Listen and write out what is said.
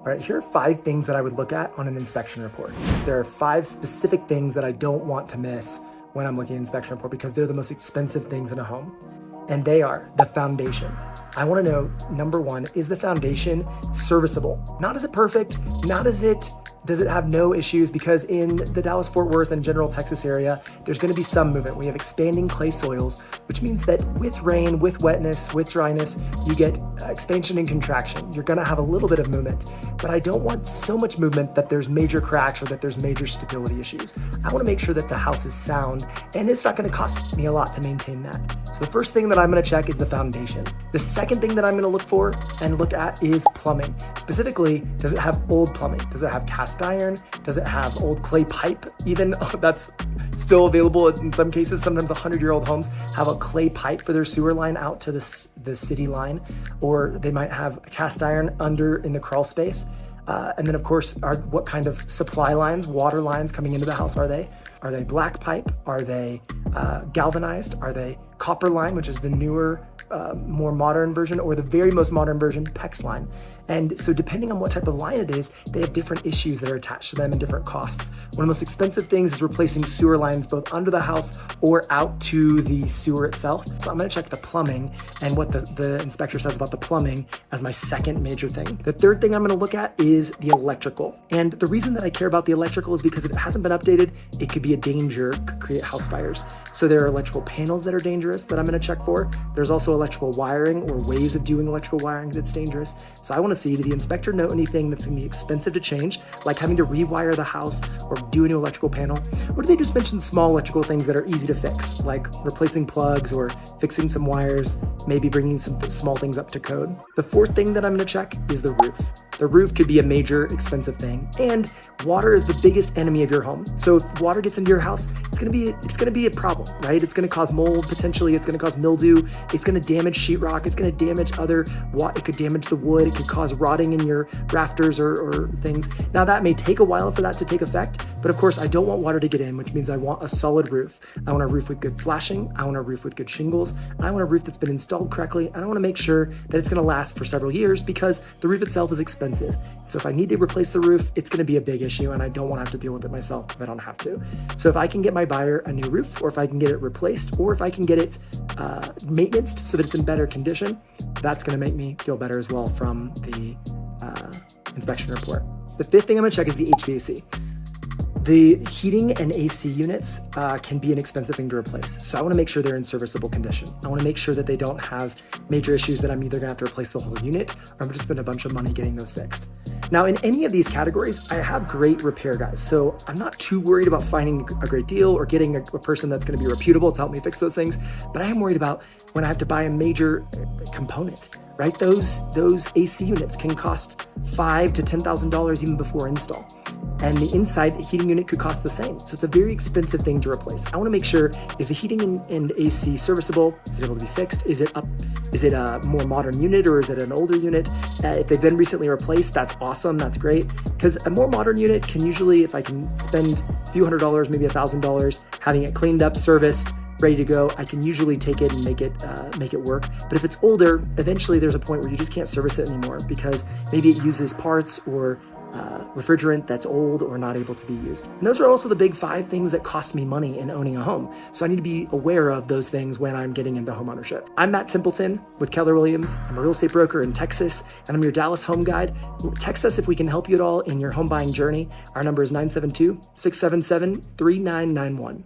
All right, here are 5 things that I would look at on an inspection report. There are 5 specific things that I don't want to miss when I'm looking at an inspection report because they're the most expensive things in a home. And they are the foundation. I want to know, number 1, is the foundation serviceable? Not is it perfect, not does it have no issues, because in the Dallas-Fort Worth and general Texas area, there's going to be some movement. We have expanding clay soils, which means that with rain, with wetness, with dryness, you get expansion and contraction. You're going to have a little bit of movement, but I don't want so much movement that there's major cracks or that there's major stability issues. I want to make sure that the house is sound, and it's not going to cost me a lot to maintain that. So the first thing that I'm going to check is the foundation. The second thing that I'm going to look for and look at is plumbing. Specifically, does it have old plumbing? Does it have cast iron? Does it have old clay pipe? Even that's still available in some cases. Sometimes 100-year-old homes have a clay pipe for their sewer line out to the city line, or they might have cast iron under in the crawl space. And then of course, what kind of supply lines, water lines coming into the house are they? Are they black pipe? Are they galvanized? Are they copper line, which is the newer, more modern version, or the very most modern version, PEX line? And so depending on what type of line it is, they have different issues that are attached to them and different costs. One of the most expensive things is replacing sewer lines both under the house or out to the sewer itself. So I'm gonna check the plumbing and what the inspector says about the plumbing as my second major thing. The third thing I'm gonna look at is the electrical. And the reason that I care about the electrical is because if it hasn't been updated, it could be a danger, could create house fires. So there are electrical panels that are dangerous that I'm gonna check for. There's also electrical wiring or ways of doing electrical wiring that's dangerous. So I wanna see, did the inspector know anything that's gonna be expensive to change, like having to rewire the house or do a new electrical panel? Or do they just mention small electrical things that are easy to fix, like replacing plugs or fixing some wires, maybe bringing some small things up to code? The fourth thing that I'm gonna check is the roof. The roof could be a major expensive thing, and water is the biggest enemy of your home. So if water gets into your house, it's gonna be a problem, right? It's gonna cause mold potentially, it's gonna cause mildew, it's gonna damage sheetrock, it's gonna damage it could damage the wood, it could cause rotting in your rafters or things. Now that may take a while for that to take effect, but of course I don't want water to get in, which means I want a solid roof. I want a roof with good flashing, I want a roof with good shingles, I want a roof that's been installed correctly, and I wanna make sure that it's gonna last for several years because the roof itself is expensive. So if I need to replace the roof, it's gonna be a big issue, and I don't wanna have to deal with it myself if I don't have to. So if I can get my buyer a new roof, or if I can get it replaced, or if I can get it maintenanced so that it's in better condition, that's gonna make me feel better as well from the inspection report. The fifth thing I'm gonna check is the HVAC. The heating and AC units can be an expensive thing to replace. So I wanna make sure they're in serviceable condition. I wanna make sure that they don't have major issues that I'm either gonna have to replace the whole unit, or I'm gonna spend a bunch of money getting those fixed. Now, in any of these categories, I have great repair guys. So I'm not too worried about finding a great deal or getting a person that's gonna be reputable to help me fix those things, but I am worried about when I have to buy a major component, right? Those AC units can cost $5,000 to $10,000 even before install. And the inside heating unit could cost the same. So it's a very expensive thing to replace. I wanna make sure, is the heating and AC serviceable? Is it able to be fixed? Is it a more modern unit, or is it an older unit? If they've been recently replaced, that's awesome, that's great. Because a more modern unit can usually, if I can spend a few $100s, maybe $1,000, having it cleaned up, serviced, ready to go, I can usually take it and make it work. But if it's older, eventually there's a point where you just can't service it anymore because maybe it uses parts or refrigerant that's old or not able to be used. And those are also the big 5 things that cost me money in owning a home. So I need to be aware of those things when I'm getting into home ownership. I'm Matt Templeton with Keller Williams. I'm a real estate broker in Texas, and I'm your Dallas home guide. Text us if we can help you at all in your home buying journey. Our number is 972-677-3991.